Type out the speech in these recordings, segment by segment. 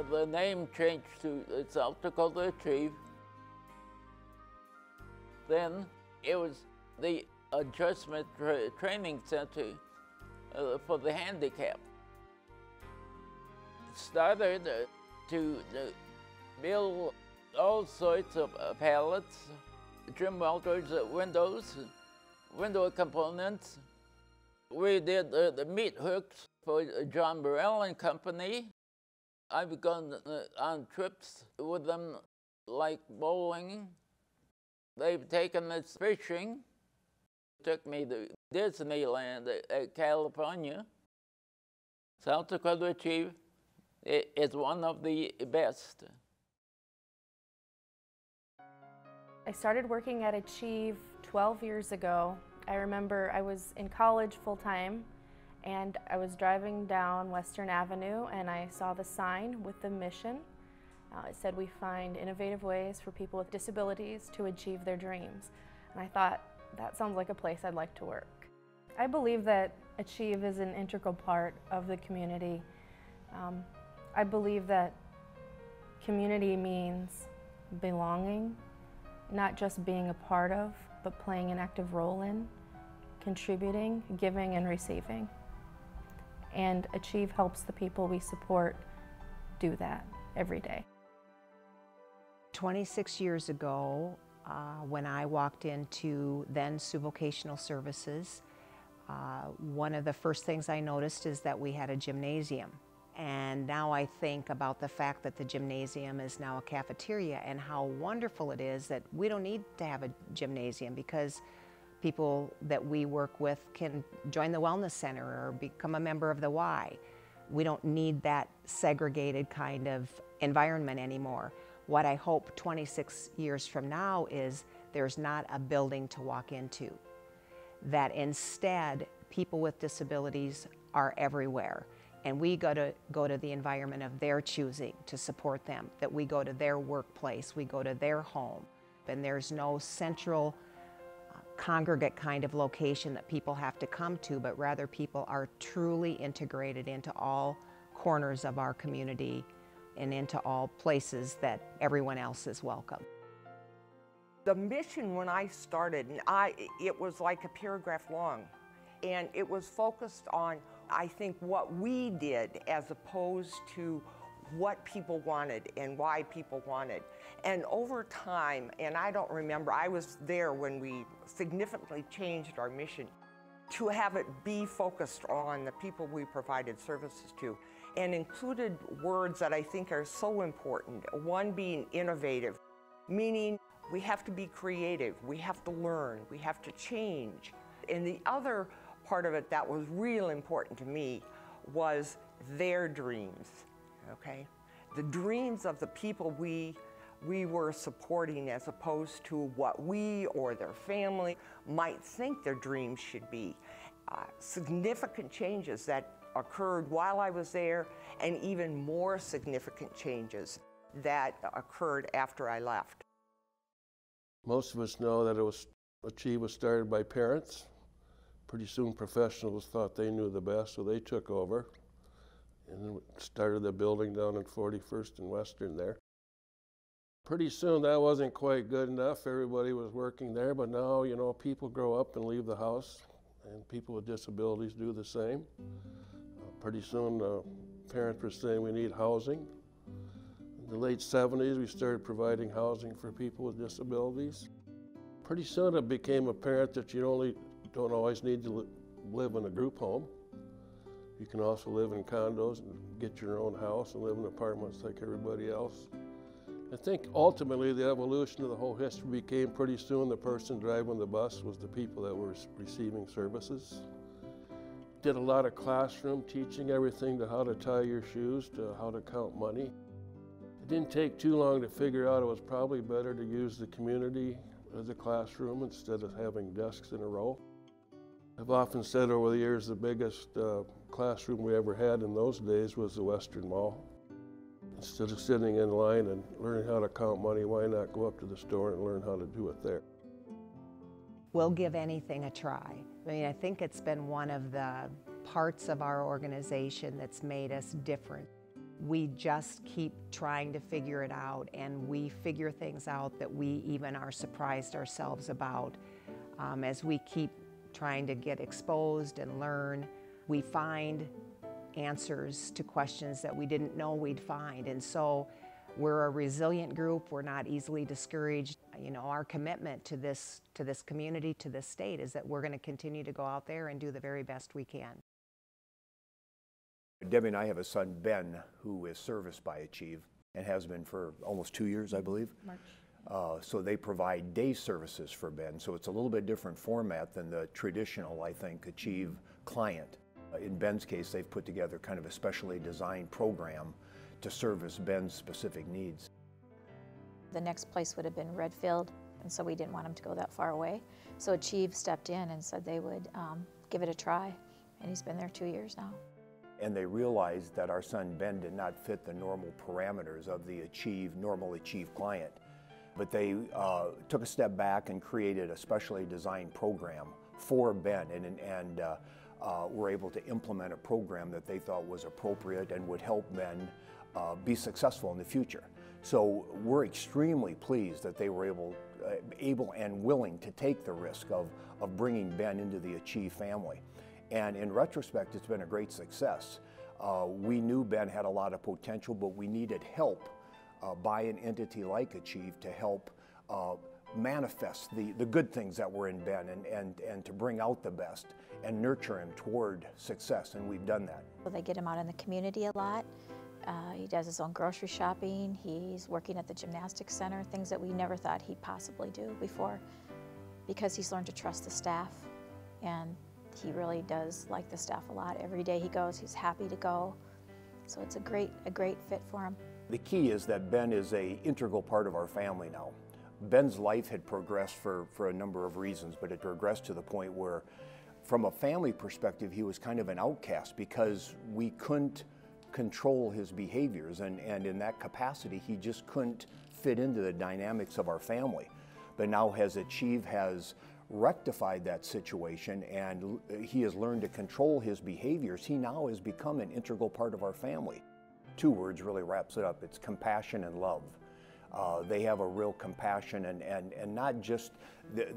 the name changed to South Dakota Achieve. Then it was the Adjustment Training Center for the handicapped. It started to build all sorts of pallets, trim welders, window components. We did the meat hooks for John Burrell and Company. I've gone on trips with them like bowling. They've taken us fishing. Took me to Disneyland at California. South Dakota Achieve is one of the best. I started working at Achieve 12 years ago. I remember I was in college full-time and I was driving down Western Avenue and I saw the sign with the mission. It said we find innovative ways for people with disabilities to achieve their dreams. And I thought, that sounds like a place I'd like to work. I believe that Achieve is an integral part of the community. I believe that community means belonging, not just being a part of, but playing an active role in, contributing, giving, and receiving. And Achieve helps the people we support do that every day. 26 years ago, when I walked into then Sioux Vocational Services, one of the first things I noticed is that we had a gymnasium. And now I think about the fact that the gymnasium is now a cafeteria and how wonderful it is that we don't need to have a gymnasium because people that we work with can join the Wellness Center or become a member of the Y. We don't need that segregated kind of environment anymore. What I hope 26 years from now is there's not a building to walk into, that instead people with disabilities are everywhere. And we go to the environment of their choosing to support them, that we go to their workplace, we go to their home. And there's no central congregate kind of location that people have to come to, but rather people are truly integrated into all corners of our community and into all places that everyone else is welcome. The mission when I started, it was like a paragraph long, and it was focused on, I think, what we did as opposed to what people wanted and why people wanted. And over time, and I don't remember, I was there when we significantly changed our mission to have it be focused on the people we provided services to, and included words that I think are so important. One being innovative, meaning we have to be creative, we have to learn, we have to change. And the other part of it that was real important to me was their dreams, okay? The dreams of the people we were supporting as opposed to what we or their family might think their dreams should be. Significant changes that occurred while I was there, and even more significant changes that occurred after I left. Most of us know that Achieve was started by parents. Pretty soon professionals thought they knew the best, so they took over and started the building down on 41st and Western there. Pretty soon that wasn't quite good enough. Everybody was working there, but now, you know, people grow up and leave the house, and people with disabilities do the same. Pretty soon parents were saying we need housing. In the late 70s, we started providing housing for people with disabilities. Pretty soon it became apparent that you don't always need to live in a group home. You can also live in condos and get your own house and live in apartments like everybody else. I think ultimately the evolution of the whole history became pretty soon the person driving the bus was the people that were receiving services. Did a lot of classroom teaching, everything to how to tie your shoes to how to count money. It didn't take too long to figure out it was probably better to use the community as a classroom instead of having desks in a row. I've often said over the years the biggest classroom we ever had in those days was the Western Mall. Instead of sitting in line and learning how to count money, why not go up to the store and learn how to do it there? We'll give anything a try. I mean, I think it's been one of the parts of our organization that's made us different. We just keep trying to figure it out, and we figure things out that we even are surprised ourselves about. As we keep trying to get exposed and learn, we find answers to questions that we didn't know we'd find. And so we're a resilient group. We're not easily discouraged. You know, our commitment to this community, to this state, is that we're going to continue to go out there and do the very best we can. Debbie and I have a son, Ben, who is serviced by Achieve and has been for almost 2 years, I believe. March. So they provide day services for Ben. So it's a little bit different format than the traditional, I think, Achieve client. In Ben's case, they've put together kind of a specially designed program to service Ben's specific needs. The next place would have been Redfield, and so we didn't want him to go that far away. So Achieve stepped in and said they would give it a try, and he's been there 2 years now. And they realized that our son Ben did not fit the normal parameters of the normal Achieve client. But they took a step back and created a specially designed program for Ben, and were able to implement a program that they thought was appropriate and would help Ben be successful in the future. So we're extremely pleased that they were able and willing to take the risk of bringing Ben into the Achieve family. And in retrospect, it's been a great success. We knew Ben had a lot of potential, but we needed help by an entity like Achieve to help manifest the good things that were in Ben and to bring out the best and nurture him toward success, and we've done that. So they get him out in the community a lot. He does his own grocery shopping. He's working at the gymnastics center, things that we never thought he'd possibly do before, because he's learned to trust the staff, and he really does like the staff a lot. Every day he goes, he's happy to go. So it's a great fit for him. The key is that Ben is an integral part of our family now. Ben's life had progressed for a number of reasons, but it progressed to the point where, from a family perspective, he was kind of an outcast because we couldn't control his behaviors, and in that capacity, he just couldn't fit into the dynamics of our family. But now, as Achieve has rectified that situation and he has learned to control his behaviors, he now has become an integral part of our family. 2 words really wraps it up. It's compassion and love. They have a real compassion, and not just,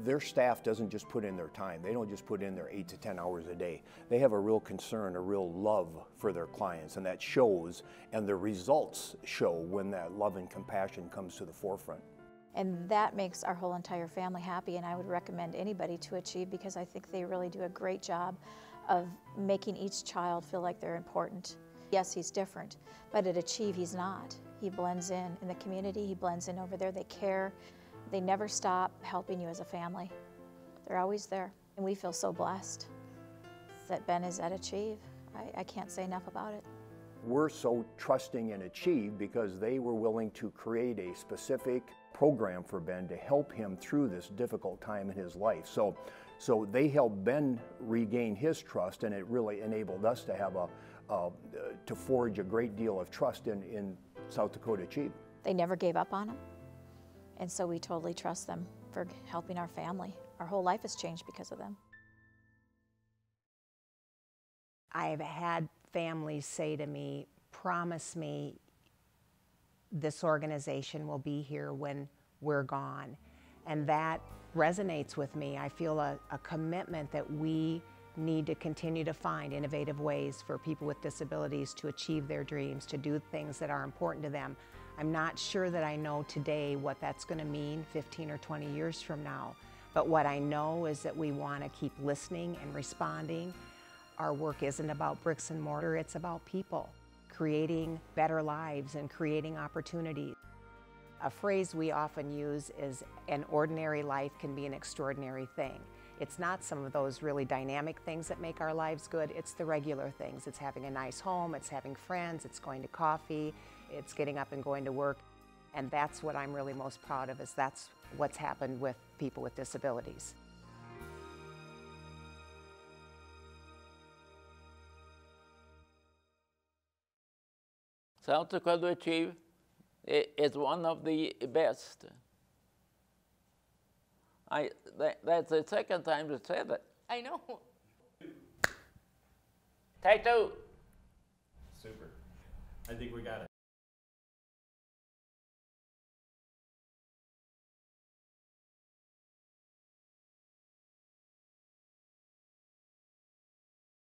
their staff doesn't just put in their time. They don't just put in their 8 to 10 hours a day. They have a real concern, a real love for their clients, and that shows, and the results show when that love and compassion comes to the forefront. And that makes our whole entire family happy, and I would recommend anybody to Achieve, because I think they really do a great job of making each child feel like they're important. Yes, he's different, but at Achieve he's not. He blends in the community, he blends in over there, they care. They never stop helping you as a family. They're always there, and we feel so blessed that Ben is at Achieve. I can't say enough about it. We're so trusting in Achieve because they were willing to create a specific program for Ben to help him through this difficult time in his life. So they helped Ben regain his trust, and it really enabled us to have to forge a great deal of trust in South Dakota Achieve. They never gave up on him, and so we totally trust them for helping our family. Our whole life has changed because of them. I've had families say to me, promise me this organization will be here when we're gone. And that resonates with me. I feel a commitment that we need to continue to find innovative ways for people with disabilities to achieve their dreams, to do things that are important to them. I'm not sure that I know today what that's going to mean 15 or 20 years from now, but what I know is that we want to keep listening and responding. Our work isn't about bricks and mortar, it's about people, creating better lives and creating opportunities. A phrase we often use is, an ordinary life can be an extraordinary thing. It's not some of those really dynamic things that make our lives good, it's the regular things. It's having a nice home, it's having friends, it's going to coffee, it's getting up and going to work. And that's what I'm really most proud of, is that's what's happened with people with disabilities. South Dakota Achieve is one of the best. That's the second time to say that. I know. Take two. Super. I think we got it.